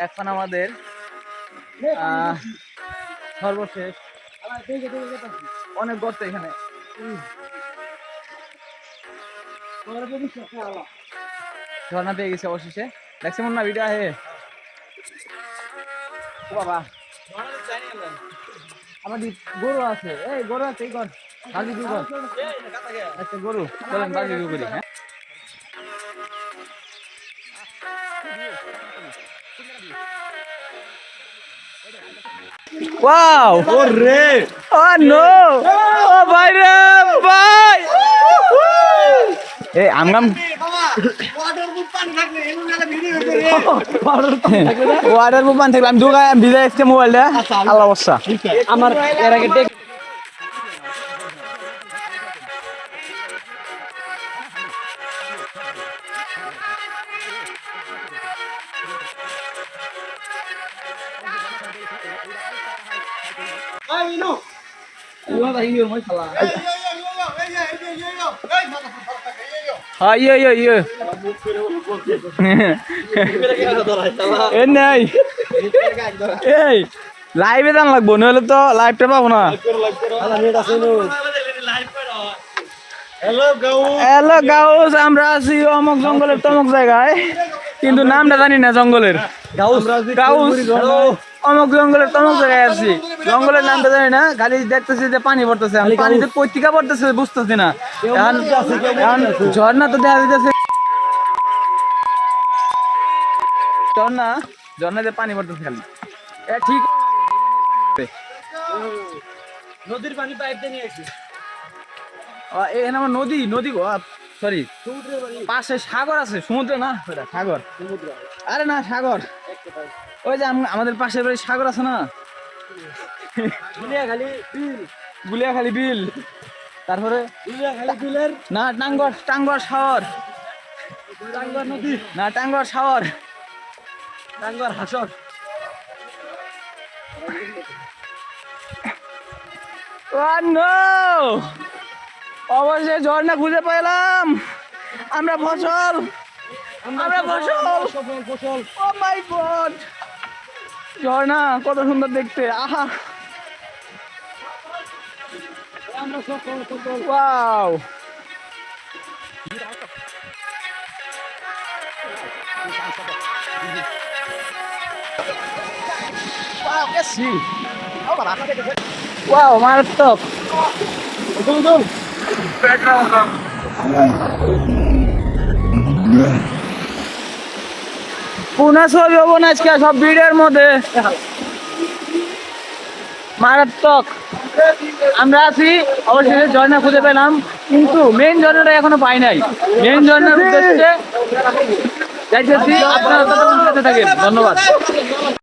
এখন আমাদের সর্বশেষ অনেক গর্ত এখানে ঝর্ণা পেয়ে গেছে অবশেষে। দেখছি মনে না ভিডিও আহে বাবা আমাদের গরু আছে, এই গরু আছে, এই কর বাজি কি কর একটা গরু, চলেন বাজি কি করি। হ্যাঁ Wow! Oh, Ray! Oh, no! Oh, bye, Ray! Bye! Hey, I'm going. Water movement. I'm doing. I'm busy. Este mobile da. Allah wasa. Amar era ke take. Ay, no. Yo dah hiu mai salah. Ha, iya. Enai. Hey, live edan lagbo nole to live ta pabo na. Hello guys, আমরা আছি অমক জঙ্গলের তমক জায়গায়, কিন্তু নামটা জানি না জঙ্গলের। গাউস অমক জঙ্গলের তমক জায়গায় আছি, জঙ্গলের নামটা জানি না, খালি দেখতেছি যে পানি পড়তেছে, পানিতে পৈতিকা পড়তেছে বুঝতেছি না। এখন ঝর্ণা তো দেখা যাচ্ছে, ঝর্ণাতে পানি পড়তেছে খালি। ঠিক নদীর পানি পাইপ দিয়ে নিয়ে আসি। এখানে আমার নদী গো, সরি পাশে সাগর আছে, সমুদ্র না সাগর, আরে না সাগর, ওই যে আমাদের পাশের বাড়ি সাগর আছে না, গুলিয়াখালী বিল, তারপরে বিলের না টাঙ্গর শহর, টাঙ্গর নদী না টাঙ্গর শহর, টাঙ্গর হাসর। অবশ্যই ঝর্ণা খুঁজে পেলাম, আমরা ফসল ও মাই গড, ঝর্ণা কত সুন্দর দেখতে, আহা ওয়াও। ওয়াও মারাত্মক। পুনা ছবি হবো না আজকে সব ভিডিওর মধ্যে, মারাত্মক। আমরা আছি অবশেষে ঝর্ণা খুঁজে পেলাম, কিন্তু মেইন ঝর্ণাটা এখনো পাই নাই। মেইন ঝর্ণার উদ্দেশ্যে যাইতেছি, আপনারা ততক্ষণ সাথে থাকেন। ধন্যবাদ।